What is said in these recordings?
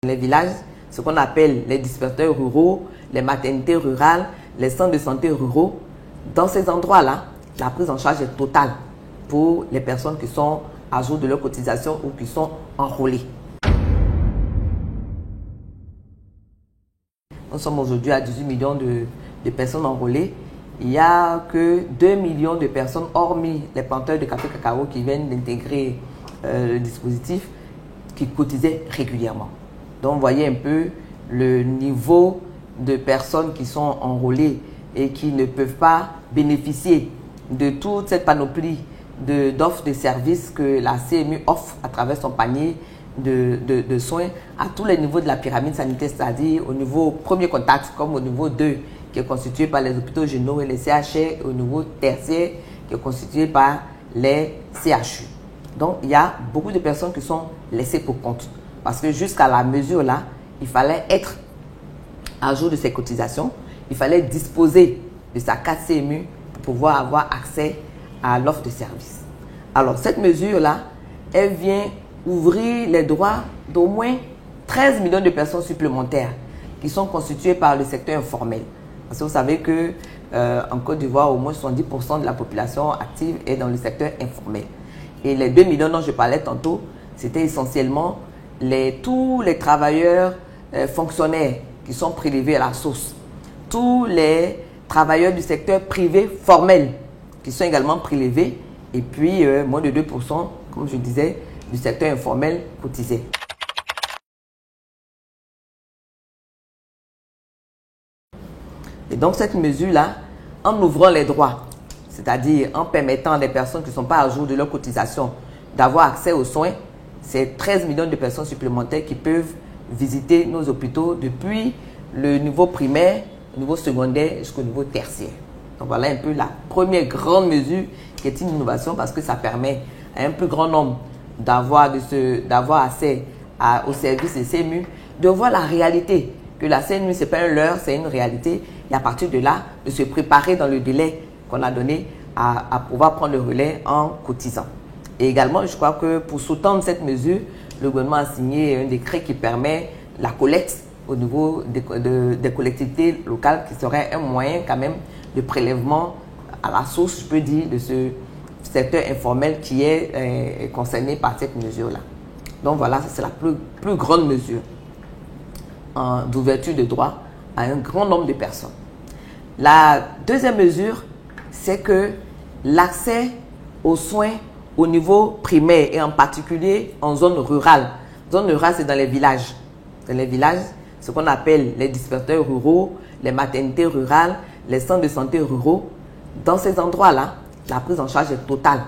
Les villages, ce qu'on appelle les disperseurs ruraux, les maternités rurales, les centres de santé ruraux, dans ces endroits-là, la prise en charge est totale pour les personnes qui sont à jour de leur cotisation ou qui sont enrôlées. Nous sommes aujourd'hui à 18 millions de personnes enrôlées. Il n'y a que 2 millions de personnes, hormis les planteurs de café cacao qui viennent d'intégrer le dispositif, qui cotisaient régulièrement. Donc, vous voyez un peu le niveau de personnes qui sont enrôlées et qui ne peuvent pas bénéficier de toute cette panoplie d'offres de services que la CMU offre à travers son panier de soins à tous les niveaux de la pyramide sanitaire, c'est-à-dire au niveau premier contact comme au niveau 2 qui est constitué par les hôpitaux généraux et les CHR, et au niveau tertiaire qui est constitué par les CHU. Donc, il y a beaucoup de personnes qui sont laissées pour compte parce que jusqu'à la mesure-là, il fallait être à jour de ses cotisations, il fallait disposer de sa carte CMU pour pouvoir avoir accès à l'offre de service. Alors, cette mesure-là, elle vient ouvrir les droits d'au moins 13 millions de personnes supplémentaires qui sont constituées par le secteur informel. Parce que vous savez qu'en Côte d'Ivoire, au moins 70% de la population active est dans le secteur informel. Et les 2 millions dont je parlais tantôt, c'était essentiellement tous les travailleurs fonctionnaires qui sont prélevés à la source. Tous les travailleurs du secteur privé formel qui sont également prélevés. Et puis, moins de 2%, comme je disais, du secteur informel cotisé. Et donc, cette mesure-là, en ouvrant les droits, c'est-à-dire en permettant à des personnes qui ne sont pas à jour de leur cotisation d'avoir accès aux soins, c'est 13 millions de personnes supplémentaires qui peuvent visiter nos hôpitaux depuis le niveau primaire, le niveau secondaire jusqu'au niveau tertiaire. Donc, voilà un peu la première grande mesure qui est une innovation parce que ça permet à un plus grand nombre d'avoir accès aux services des CMU, de voir la réalité, que la CMU, ce n'est pas un leurre, c'est une réalité. Et à partir de là, de se préparer dans le délai qu'on a donné à pouvoir prendre le relais en cotisant. Et également, je crois que pour sous-tendre cette mesure, le gouvernement a signé un décret qui permet la collecte au niveau des collectivités locales, qui serait un moyen quand même de prélèvement à la source, je peux dire, de ce secteur informel qui est concerné par cette mesure-là. Donc voilà, c'est la plus grande mesure d'ouverture de droit à un grand nombre de personnes. La deuxième mesure, c'est que l'accès aux soins au niveau primaire et en particulier en zone rurale. Zone rurale, c'est dans les villages. Dans les villages, ce qu'on appelle les disperseurs ruraux, les maternités rurales, les centres de santé ruraux. Dans ces endroits-là, la prise en charge est totale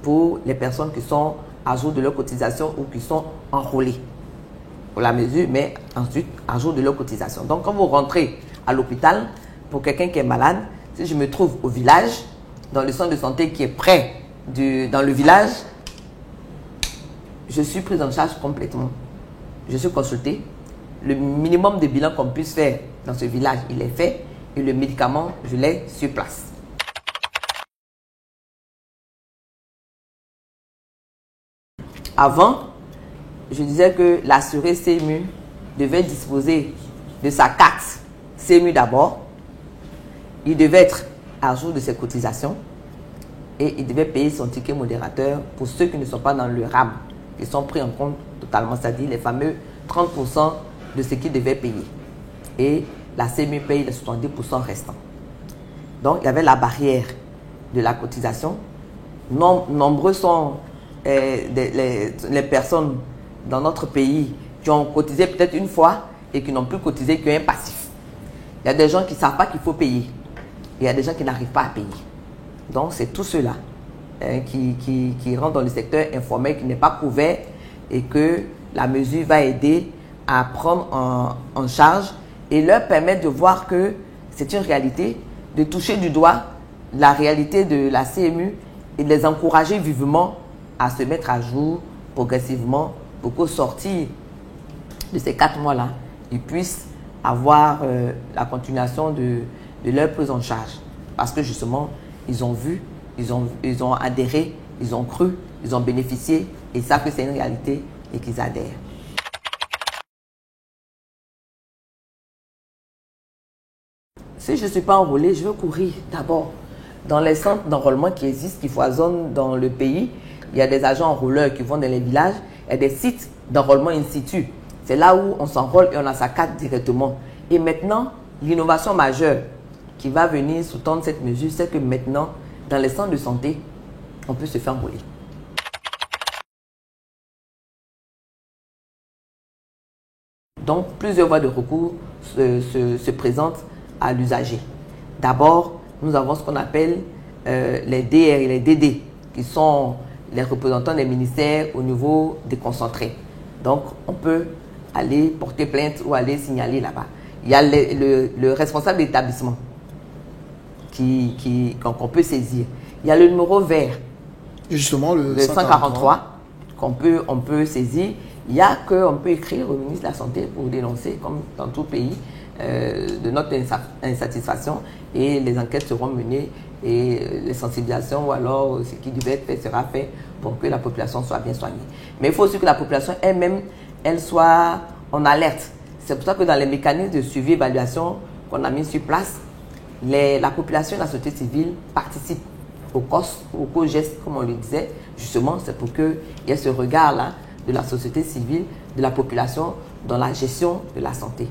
pour les personnes qui sont à jour de leur cotisation ou qui sont enrôlées pour la mesure, mais ensuite à jour de leur cotisation. Donc, quand vous rentrez à l'hôpital, pour quelqu'un qui est malade, si je me trouve au village, dans le centre de santé qui est près dans le village, je suis prise en charge complètement. Je suis consultée. Le minimum de bilan qu'on puisse faire dans ce village, il est fait. Et le médicament, je l'ai sur place. Avant, je disais que l'assuré CMU devait disposer de sa carte CMU d'abord. Il devait être à jour de ses cotisations et il devait payer son ticket modérateur pour ceux qui ne sont pas dans le RAM, qui sont pris en compte totalement, c'est-à-dire les fameux 30% de ce qu'il devait payer. Et la CMU paye les 70% restants. Donc, il y avait la barrière de la cotisation. Nombreux sont les personnes dans notre pays qui ont cotisé peut-être une fois et qui n'ont plus cotisé qu'un passif. Il y a des gens qui ne savent pas qu'il faut payer. Il y a des gens qui n'arrivent pas à payer. Donc, c'est tout cela qui rentre dans le secteur informel, qui n'est pas couvert et que la mesure va aider à prendre en charge et leur permettre de voir que c'est une réalité, de toucher du doigt la réalité de la CMU et de les encourager vivement à se mettre à jour progressivement pour qu'au sortir de ces 4 mois-là, ils puissent avoir la continuation de leur prise en charge. Parce que justement, ils ont vu, ils ont adhéré, ils ont cru, ils ont bénéficié et savent que c'est une réalité et qu'ils adhèrent. si je ne suis pas enrôlé, je veux courir d'abord. Dans les centres d'enrôlement qui existent, qui foisonnent dans le pays, il y a des agents enrôleurs qui vont dans les villages, il y a des sites d'enrôlement in situ. C'est là où on s'enrôle et on a sa carte directement. Et maintenant, l'innovation majeure qui va venir sous-tendre cette mesure, c'est que maintenant, dans les centres de santé, on peut se faire enrôler. Donc, plusieurs voies de recours se présentent à l'usager. D'abord, nous avons ce qu'on appelle les DR et les DD, qui sont les représentants des ministères au niveau déconcentré. Donc, on peut aller porter plainte ou aller signaler là-bas. Il y a le responsable d'établissement qu'on peut saisir. Il y a le numéro vert, justement le 143, on peut saisir. Il y a qu'on peut écrire au ministre de la Santé pour dénoncer, comme dans tout pays, de notre insatisfaction, et les enquêtes seront menées et les sensibilisations ou alors ce qui devait être fait sera fait pour que la population soit bien soignée. Mais il faut aussi que la population elle-même, elle soit en alerte. C'est pour ça que dans les mécanismes de suivi et évaluation qu'on a mis sur place, la population et la société civile participent au COS, au co-geste, comme on le disait. Justement, c'est pour qu'il y ait ce regard-là de la société civile, de la population dans la gestion de la santé.